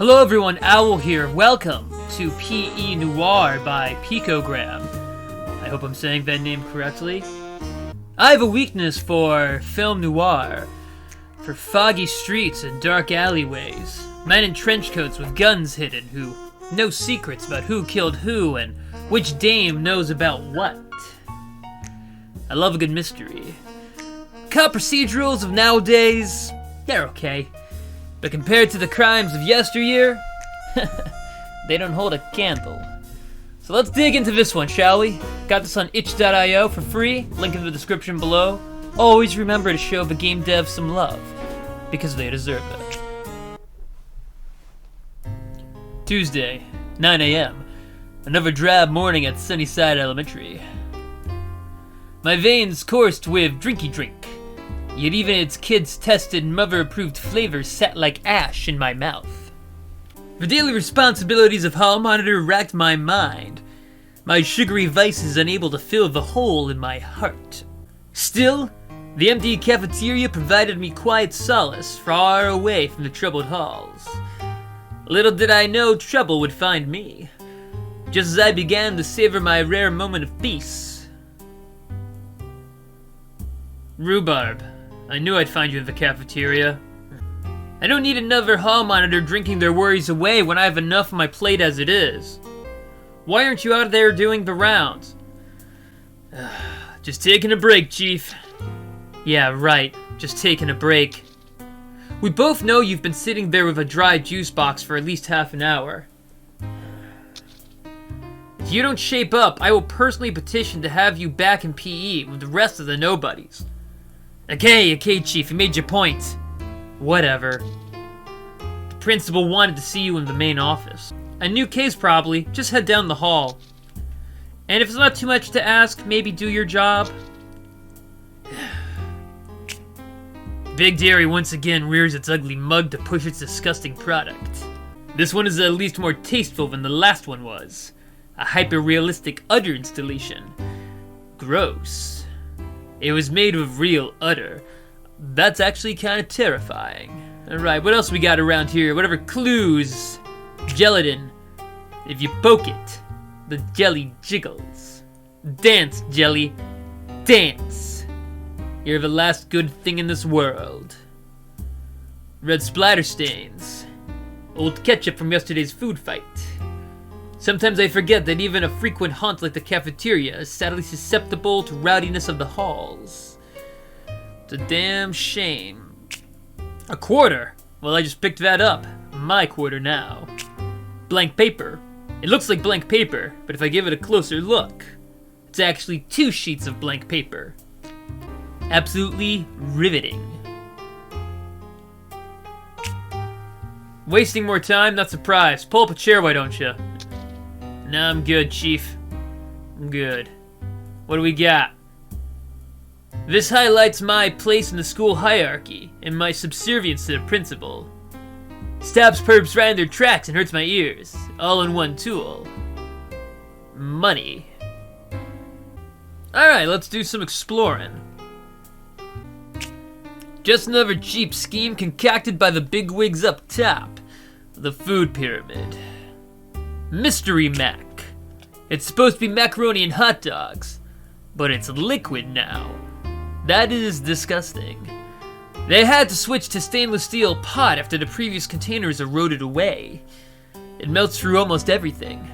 Hello everyone, Owl here. Welcome to PE Noire by Picogram. I hope I'm saying that name correctly. I have a weakness for film noir, for foggy streets and dark alleyways, men in trench coats with guns hidden who know secrets about who killed who and which dame knows about what. I love a good mystery. Cop procedurals of nowadays, they're okay. But compared to the crimes of yesteryear, they don't hold a candle. So let's dig into this one, shall we? Got this on itch.io for free, link in the description below. Always remember to show the game devs some love, because they deserve it. Tuesday, 9 a.m. Another drab morning at Sunnyside Elementary. My veins coursed with drinky drink. Yet even its kids-tested, mother-approved flavors sat like ash in my mouth. The daily responsibilities of hall monitor racked my mind. My sugary vices unable to fill the hole in my heart. Still, the empty cafeteria provided me quiet solace far away from the troubled halls. Little did I know trouble would find me, just as I began to savor my rare moment of peace. Rhubarb. I knew I'd find you in the cafeteria. I don't need another hall monitor drinking their worries away when I have enough on my plate as it is. Why aren't you out there doing the rounds? Just taking a break, Chief. Yeah, right. Just taking a break. We both know you've been sitting there with a dry juice box for at least half an hour. If you don't shape up, I will personally petition to have you back in PE with the rest of the nobodies. Okay, Chief, you made your point. Whatever. The principal wanted to see you in the main office. A new case probably, just head down the hall. And if it's not too much to ask, maybe do your job. Big Dairy once again rears its ugly mug to push its disgusting product. This one is at least more tasteful than the last one was. A hyper-realistic udder installation. Gross. It was made of real udder. That's actually kind of terrifying. Alright, what else we got around here? Whatever clues. Gelatin. If you poke it, the jelly jiggles. Dance, jelly. Dance. You're the last good thing in this world. Red splatter stains. Old ketchup from yesterday's food fight. Sometimes I forget that even a frequent haunt like the cafeteria is sadly susceptible to rowdiness of the halls. It's a damn shame. A quarter? Well, I just picked that up. My quarter now. Blank paper. It looks like blank paper, but if I give it a closer look, it's actually 2 sheets of blank paper. Absolutely riveting. Wasting more time? Not surprised. Pull up a chair, why don't you? Nah, I'm good, Chief. I'm good. What do we got? This highlights my place in the school hierarchy and my subservience to the principal. Stops perps right in their tracks and hurts my ears. All in one tool. Money. Alright, let's do some exploring. Just another cheap scheme concocted by the bigwigs up top. The food pyramid. Mystery Mac. It's supposed to be macaroni and hot dogs, but it's liquid now. That is disgusting. They had to switch to stainless steel pot after the previous containers eroded away. It melts through almost everything.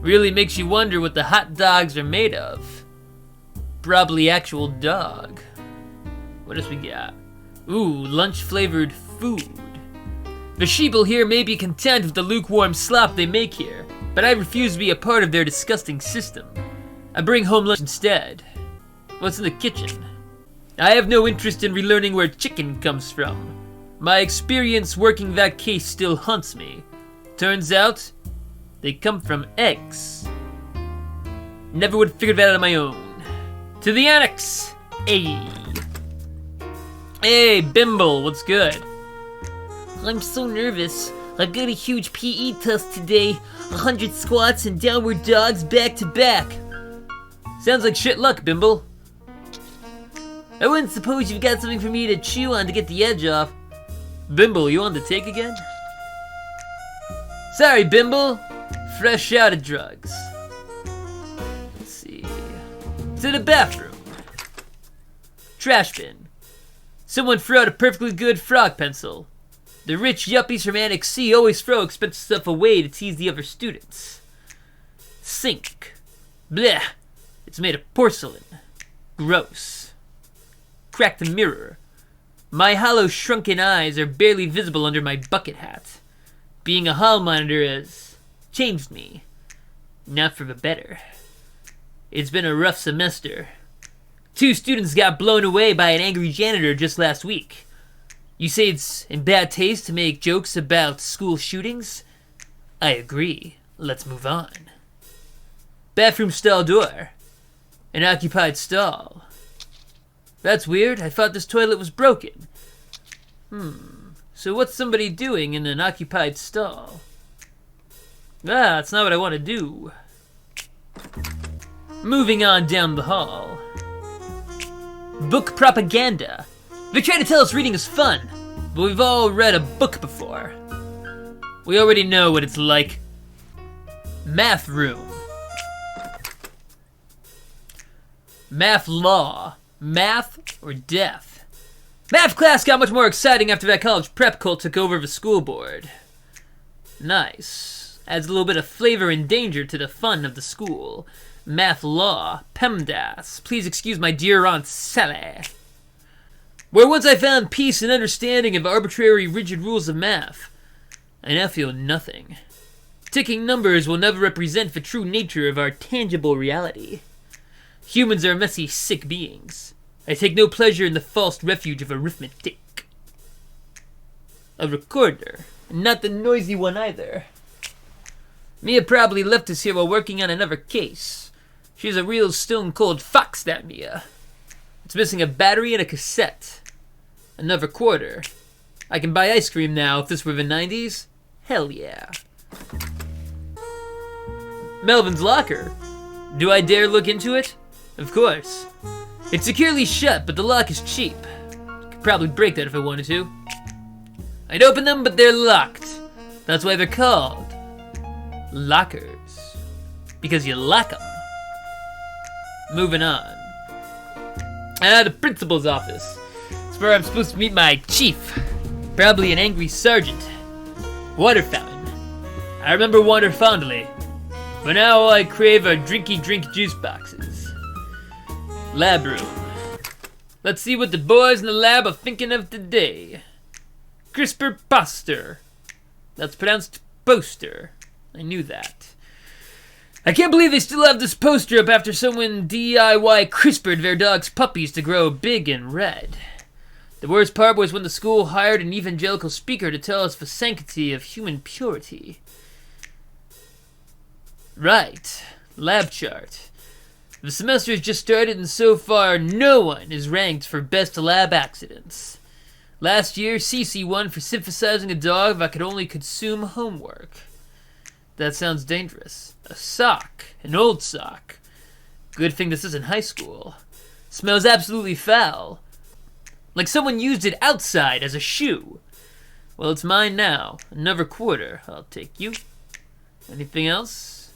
Really makes you wonder what the hot dogs are made of. Probably actual dog. What else we got? Ooh, lunch-flavored food. The sheeple here may be content with the lukewarm slop they make here, but I refuse to be a part of their disgusting system. I bring home lunch instead. What's in the kitchen? I have no interest in relearning where chicken comes from. My experience working that case still haunts me. Turns out, they come from eggs. Never would have figured that out on my own. To the annex! Hey! Hey, Bimble, what's good? I'm so nervous. I've got a huge PE test today. 100 squats and downward dogs back to back. Sounds like shit luck, Bimble. I wouldn't suppose you've got something for me to chew on to get the edge off. Bimble, you on the take again? Sorry, Bimble. Fresh out of drugs. Let's see. To the bathroom. Trash bin. Someone threw out a perfectly good frog pencil. The rich yuppies from Annex C always throw expensive stuff away to tease the other students. Sink. Blech. It's made of porcelain. Gross. Crack the mirror. My hollow, shrunken eyes are barely visible under my bucket hat. Being a hall monitor has changed me. Not for the better. It's been a rough semester. 2 students got blown away by an angry janitor just last week. You say it's in bad taste to make jokes about school shootings? I agree. Let's move on. Bathroom stall door. An occupied stall. That's weird. I thought this toilet was broken. So what's somebody doing in an occupied stall? That's not what I want to do. Moving on down the hall. Book propaganda. They try to tell us reading is fun, but we've all read a book before. We already know what it's like. Math room. Math law. Math or death. Math class got much more exciting after that college prep cult took over the school board. Nice. Adds a little bit of flavor and danger to the fun of the school. Math law. PEMDAS. Please excuse my dear Aunt Sally. Where once I found peace and understanding of arbitrary, rigid rules of math, I now feel nothing. Ticking numbers will never represent the true nature of our tangible reality. Humans are messy, sick beings. I take no pleasure in the false refuge of arithmetic. A recorder, not the noisy one either. Mia probably left us here while working on another case. She's a real stone-cold fox, that Mia. It's missing a battery and a cassette. Another quarter. I can buy ice cream now if this were the 90s. Hell yeah. Melvin's locker. Do I dare look into it? Of course. It's securely shut, but the lock is cheap. Could probably break that if I wanted to. I'd open them, but they're locked. That's why they're called lockers. Because you lock them. Moving on. The principal's office. It's where I'm supposed to meet my chief. Probably an angry sergeant. Water fountain. I remember water fondly. But now I crave a drinky drink juice boxes. Lab room. Let's see what the boys in the lab are thinking of today. CRISPR poster. That's pronounced poster. I knew that. I can't believe they still have this poster up after someone DIY CRISPR'd their dog's puppies to grow big and red. The worst part was when the school hired an evangelical speaker to tell us the sanctity of human purity. Right. Lab chart. The semester has just started and so far no one is ranked for best lab accidents. Last year, Cece won for synthesizing a dog that could only consume homework. That sounds dangerous. A sock. An old sock. Good thing this isn't high school. Smells absolutely foul. Like someone used it outside as a shoe. Well, it's mine now. Another quarter. I'll take you. Anything else?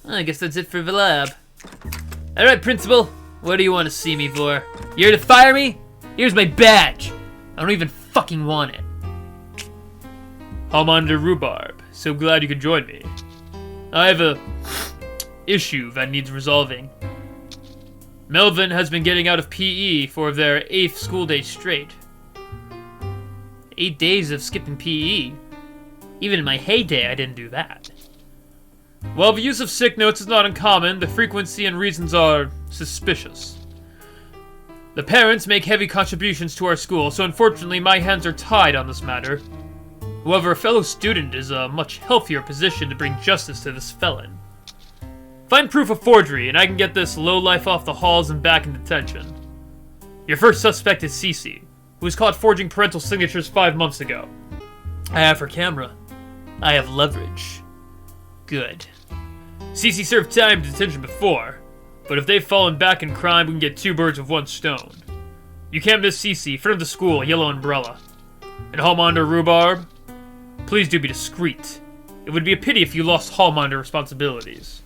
I guess that's it for the lab. Alright, principal. What do you want to see me for? You here to fire me? Here's my badge. I don't even fucking want it. Commander Rhubarb. So glad you could join me. I have a issue that needs resolving. Melvin has been getting out of PE for their 8th school day straight. 8 days of skipping PE. Even in my heyday, I didn't do that. While the use of sick notes is not uncommon, the frequency and reasons are suspicious. The parents make heavy contributions to our school, so unfortunately my hands are tied on this matter. However, a fellow student is a much healthier position to bring justice to this felon. Find proof of forgery, and I can get this lowlife off the halls and back in detention. Your first suspect is Cece, who was caught forging parental signatures 5 months ago. I have her camera. I have leverage. Good. Cece served time in detention before, but if they've fallen back in crime, we can get 2 birds with 1 stone. You can't miss Cece, front of the school, yellow umbrella. And Homelander Rhubarb, please do be discreet. It would be a pity if you lost hall monitor responsibilities.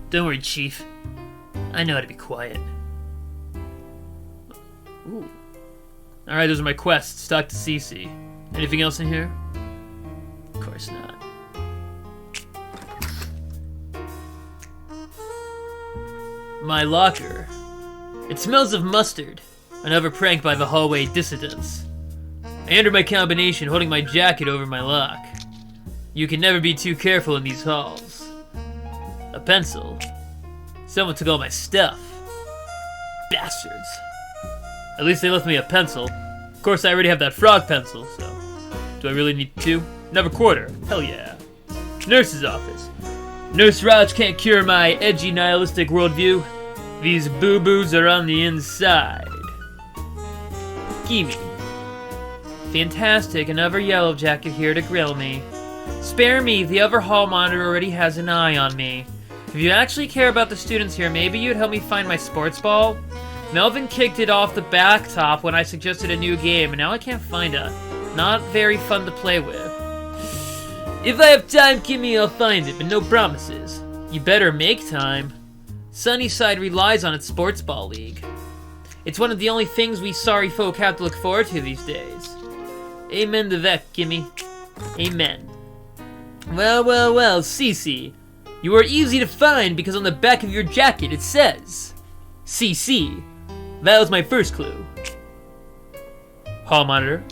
Don't worry, Chief. I know how to be quiet. Ooh. Alright, those are my quests. Talk to Cece. Anything else in here? Of course not. My locker. It smells of mustard. Another prank by the hallway dissidents. I enter my combination, holding my jacket over my lock. You can never be too careful in these halls. A pencil. Someone took all my stuff. Bastards. At least they left me a pencil. Of course, I already have that frog pencil, so... Do I really need two? Another quarter. Hell yeah. Nurse's office. Nurse Raj can't cure my edgy nihilistic worldview. These boo-boos are on the inside. Gimme. Fantastic, another yellow jacket here to grill me. Spare me, the other hall monitor already has an eye on me. If you actually care about the students here, maybe you'd help me find my sports ball? Melvin kicked it off the back top when I suggested a new game, and now I can't find it. Not very fun to play with. If I have time, Kimmy, I'll find it, but no promises. You better make time. Sunnyside relies on its sports ball league. It's one of the only things we sorry folk have to look forward to these days. Amen to that, Kimmy. Amen. Well, Cece. You are easy to find because on the back of your jacket it says CC. That was my first clue. Hall monitor.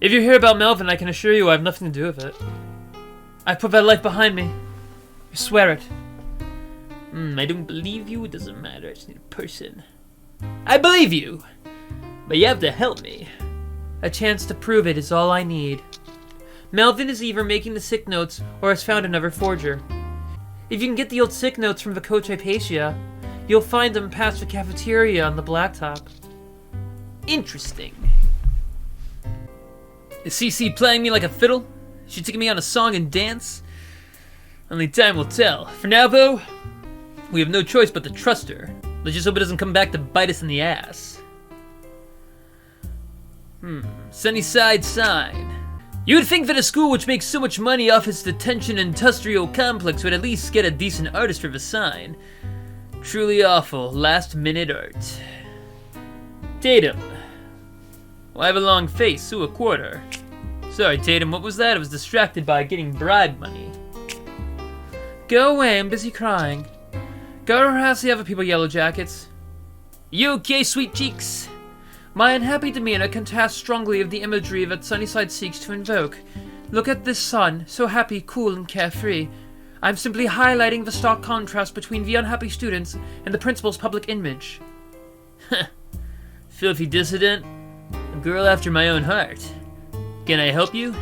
If you hear about Melvin, I can assure you I have nothing to do with it. I put that life behind me. I swear it. I don't believe you. It doesn't matter. I just need a person. I believe you! But you have to help me. A chance to prove it is all I need. Melvin is either making the sick notes or has found another forger. If you can get the old sick notes from the Coach Hypatia, you'll find them past the cafeteria on the blacktop. Interesting. Is CC playing me like a fiddle? Is she taking me on a song and dance? Only time will tell. For now, though, we have no choice but to trust her. Let's just hope it doesn't come back to bite us in the ass. Sunnyside sign. You would think that a school which makes so much money off its detention industrial complex would at least get a decent artist for the sign. Truly awful, last-minute art. Tatum. Well, I have a long face, so a quarter. Sorry, Tatum, what was that? I was distracted by getting bribe money. Go away, I'm busy crying. Go harass the other people, Yellow Jackets. You okay, sweet cheeks? My unhappy demeanor contrasts strongly with the imagery that Sunnyside seeks to invoke. Look at this sun, so happy, cool, and carefree. I'm simply highlighting the stark contrast between the unhappy students and the principal's public image. Filthy dissident. A girl after my own heart. Can I help you?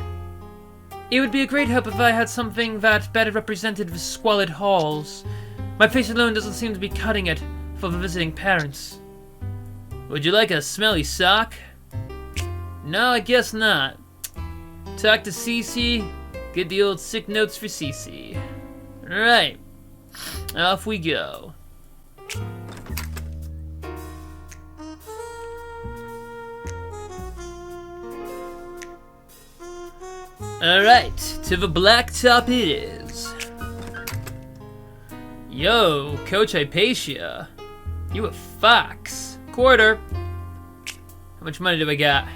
It would be a great help if I had something that better represented the squalid halls. My face alone doesn't seem to be cutting it for the visiting parents. Would you like a smelly sock? No, I guess not. Talk to Cece, get the old sick notes for Cece. Alright, off we go. Alright, to the blacktop it is. Yo, Coach Hypatia. You a fox. Quarter. How much money do I got?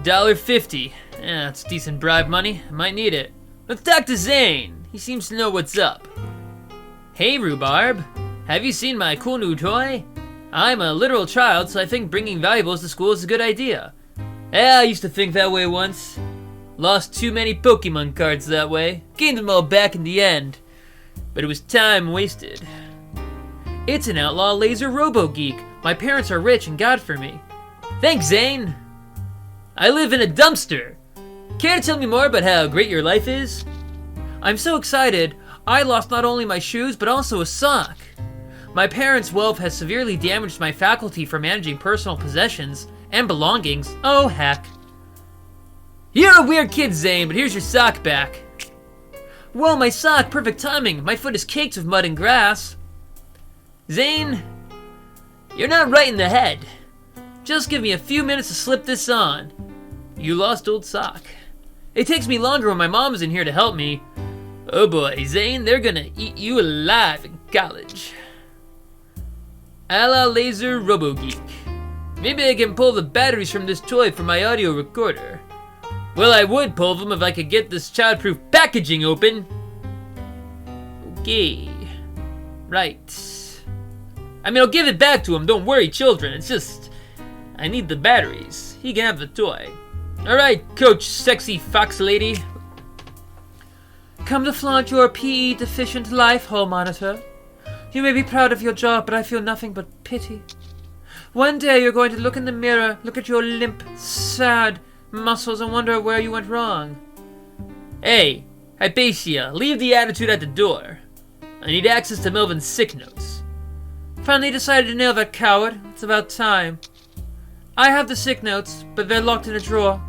$1.50. Yeah, that's decent bribe money. I might need it. Let's talk to Zane. He seems to know what's up. Hey, Rhubarb. Have you seen my cool new toy? I'm a literal child, so I think bringing valuables to school is a good idea. Yeah, I used to think that way once. Lost too many Pokemon cards that way. Gained them all back in the end. But it was time wasted. It's an outlaw laser robo-geek. My parents are rich and got it for me. Thanks, Zane. I live in a dumpster. Care to tell me more about how great your life is? I'm so excited. I lost not only my shoes, but also a sock. My parents' wealth has severely damaged my faculty for managing personal possessions and belongings. Oh, heck. You're a weird kid, Zane, but here's your sock back. Whoa, my sock, perfect timing. My foot is caked with mud and grass. Zane, you're not right in the head. Just give me a few minutes to slip this on. You lost old sock. It takes me longer when my mom's in here to help me. Oh boy, Zane, they're gonna eat you alive in college. A la Laser RoboGeek. Maybe I can pull the batteries from this toy for my audio recorder. Well, I would pull them if I could get this childproof packaging open. Okay. Right. I mean, I'll give it back to him, don't worry, children. It's just, I need the batteries. He can have the toy. Alright, Coach Sexy Fox Lady. Come to flaunt your PE deficient life, hall monitor. You may be proud of your job, but I feel nothing but pity. One day you're going to look in the mirror, look at your limp, sad muscles and wonder where you went wrong. Hey, Hypatia, leave the attitude at the door. I need access to Melvin's sick notes. Finally decided to nail that coward. It's about time. I have the sick notes, but they're locked in a drawer.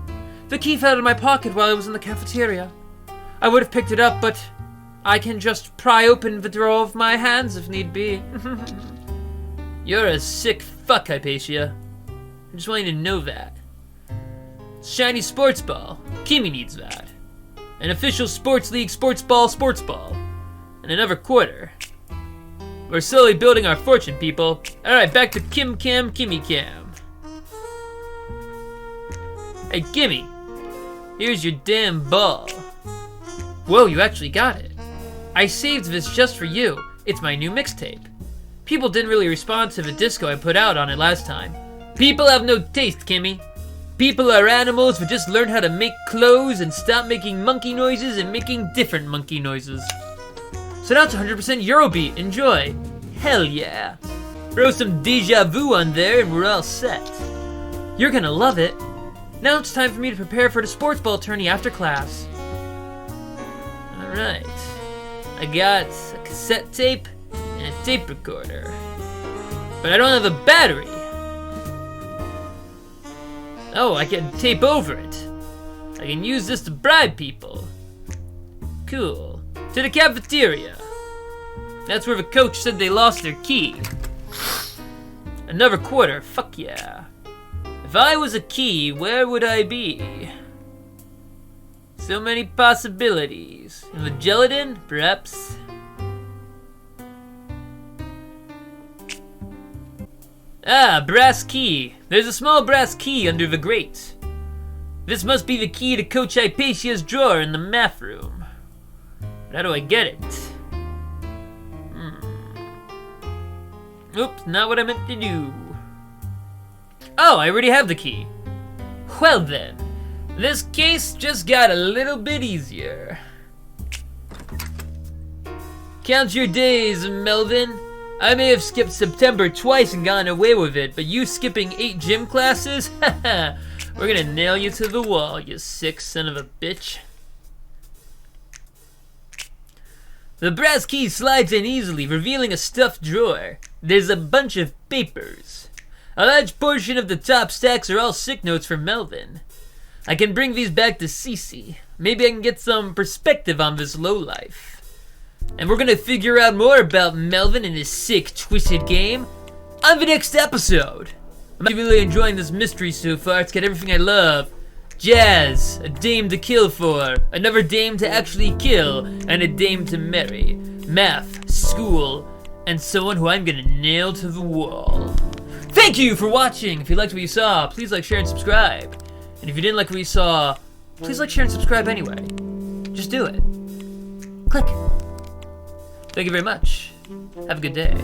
The key fell out of my pocket while I was in the cafeteria. I would have picked it up, but I can just pry open the drawer of my hands if need be. You're a sick fuck, Hypatia. I just want you to know that. Shiny sports ball. Kimi needs that. An official sports league sports ball. And another quarter. We're slowly building our fortune, people. Alright, back to Kim Cam, Kimmy Cam. Hey, Gimme. Here's your damn ball. Whoa, you actually got it. I saved this just for you. It's my new mixtape. People didn't really respond to the disco I put out on it last time. People have no taste, Kimmy. People are animals who just learned how to make clothes and stop making monkey noises and making different monkey noises. So now it's 100% Eurobeat. Enjoy. Hell yeah. Throw some Deja Vu on there and we're all set. You're gonna love it. Now it's time for me to prepare for the sports ball tourney after class. Alright. I got a cassette tape and a tape recorder. But I don't have a battery. Oh, I can tape over it. I can use this to bribe people. Cool. To the cafeteria. That's where the coach said they lost their key. Another quarter, fuck yeah. If I was a key, where would I be? So many possibilities. In the gelatin, perhaps? Ah, brass key. There's a small brass key under the grate. This must be the key to Coach Hypatia's drawer in the math room. But how do I get it? Oops, not what I meant to do. Oh, I already have the key. Well then, this case just got a little bit easier. Count your days, Melvin. I may have skipped September twice and gotten away with it, but you skipping 8 gym classes? Haha, we're gonna nail you to the wall, you sick son of a bitch. The brass key slides in easily, revealing a stuffed drawer. There's a bunch of papers. A large portion of the top stacks are all sick notes for Melvin. I can bring these back to Cece. Maybe I can get some perspective on this lowlife. And we're gonna figure out more about Melvin and his sick, twisted game on the next episode. I'm really enjoying this mystery so far. It's got everything I love. Jazz, a dame to kill for, another dame to actually kill, and a dame to marry. Math, school, and someone who I'm gonna nail to the wall. Thank you for watching! If you liked what you saw, please like, share, and subscribe. And if you didn't like what you saw, please like, share, and subscribe anyway. Just do it. Click. Thank you very much. Have a good day.